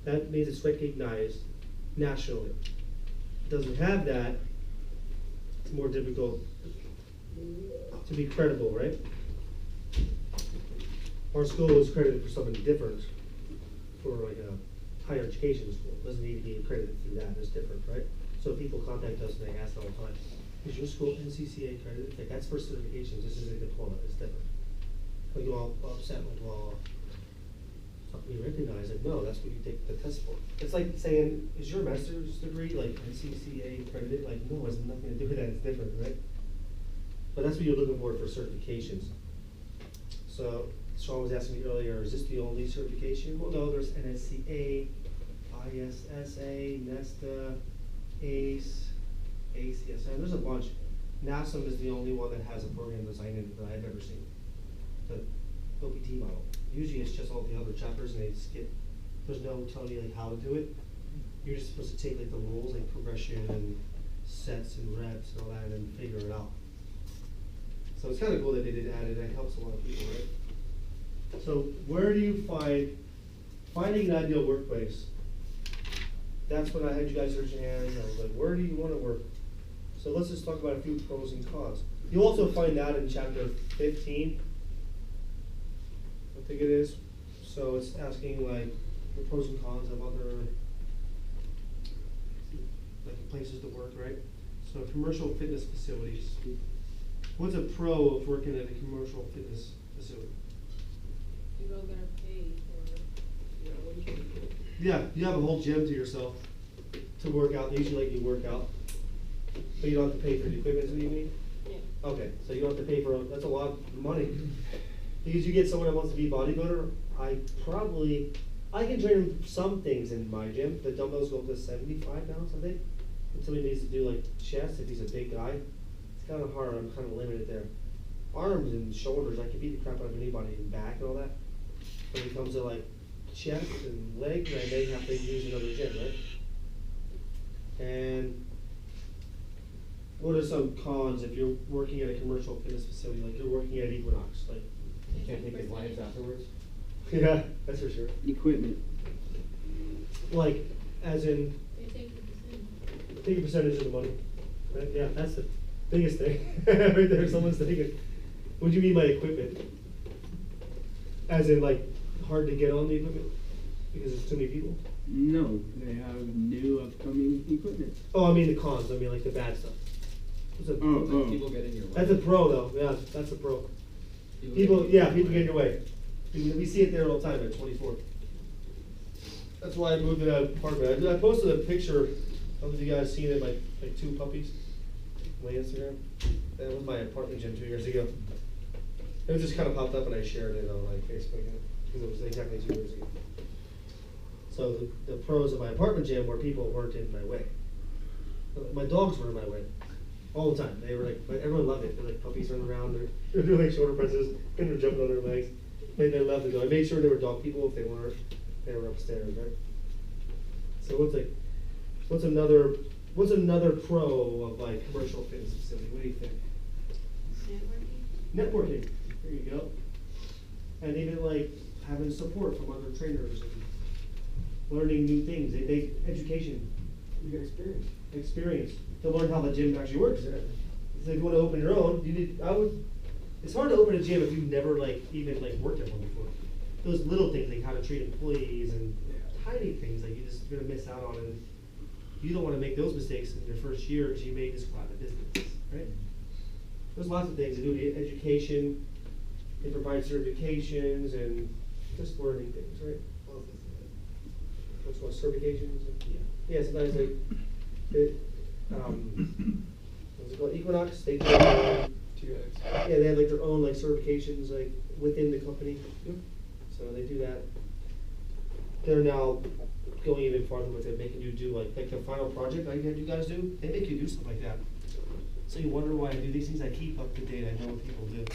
That means it's recognized nationally. It doesn't have that, it's more difficult to be credible, right? Our school is credited for something different, for like a higher education school. It doesn't need to be accredited through that, it's different, right? So people contact us and they ask all the time, is your school NCCA accredited? Like, that's for certifications, this is a diploma, it's different. Like, you all upset, like, well, it's not being recognized. Like, no, that's what you take the test for. It's like saying, is your master's degree like NCCA accredited? Like, no, it has nothing to do with that, it's different, right? But that's what you're looking for certifications. So, Sean was asking me earlier, is this the only certification? Well, no, there's NSCA, ISSA, NESTA, ACE, ACSM, there's a bunch. NASM is the only one that has a program design in it that I've ever seen. The OPT model. Usually it's just all the other chapters and they skip, there's no telling you like how to do it. You're just supposed to take like the rules, like progression and sets and reps and all that, and then figure it out. So it's kind of cool that they did add it, that helps a lot of people, right? So where do you finding an ideal workplace? That's when I had you guys raise your hands. I was like, where do you want to work? So let's just talk about a few pros and cons. You'll also find that in chapter 15. I think it is. So it's asking like the pros and cons of other like places to work, right? So commercial fitness facilities. What's a pro of working at a commercial fitness facility? You don't gotta pay for, what you can do. Yeah, you have a whole gym to yourself to work out. They usually let you work out, but you don't have to pay for the equipment. Is what you mean? Yeah. Okay, so you don't have to pay for. That's a lot of money. Because you get someone that wants to be a bodybuilder, I can train him some things in my gym. The dumbbells go up to 75 pounds, I think. If somebody needs to do like chest, if he's a big guy, it's kind of hard. I'm kind of limited there. Arms and shoulders, I can beat the crap out of anybody, and back and all that. When it comes to like chest and legs, I may have to use another gym, right? And what are some cons if you're working at a commercial fitness facility, like you're working at Equinox, like you can't take the clients afterwards? Yeah, that's for sure. Equipment. Like, as in, They take the percentage. take a percentage of the money, right? Yeah, that's the biggest thing. Right there, someone's taking. What do you mean by equipment? As in, like, hard to get on the equipment because there's too many people? No, they have new upcoming equipment. Oh, I mean the cons. I mean like the bad stuff. What's a, People get in your way. That's a pro, though. Yeah, that's a pro. People get in your way. We see it there all the time at 24. That's why I moved to that apartment. I posted a picture. I don't know if you guys seen it, like 2 puppies on my Instagram. That was my apartment gym 2 years ago. It just kind of popped up and I shared it on like Facebook because it was exactly 2 years ago. So the pros of my apartment gym were people weren't in my way. My dogs were in my way all the time. They were like, everyone loved it. They're like puppies running around. They're doing like shoulder presses and they're jumping on their legs. They loved it. I made sure there were dog people. If they weren't, they were upstairs, right? So what's another pro of like commercial fitness facility? What do you think? Networking. Networking. There you go. And even like having support from other trainers and learning new things. They education. You get experience. To learn how the gym actually works. So if you want to open your own, it's hard to open a gym if you've never even worked at one before. Those little things like how to treat employees and tiny things like you're just gonna miss out on, and you don't want to make those mistakes in your first year because you made this go out of business, right? There's lots of things to do. Education, they provide certifications and just learning things, right? What's called certifications? Yeah, sometimes like what's it called? Equinox, they do yeah, they have like their own like certifications like within the company. Yep. So they do that. They're now going even farther with it, making you do like the final project I had you guys do. They make you do something like that. So you wonder why I do these things. I keep up to date. I know what people do.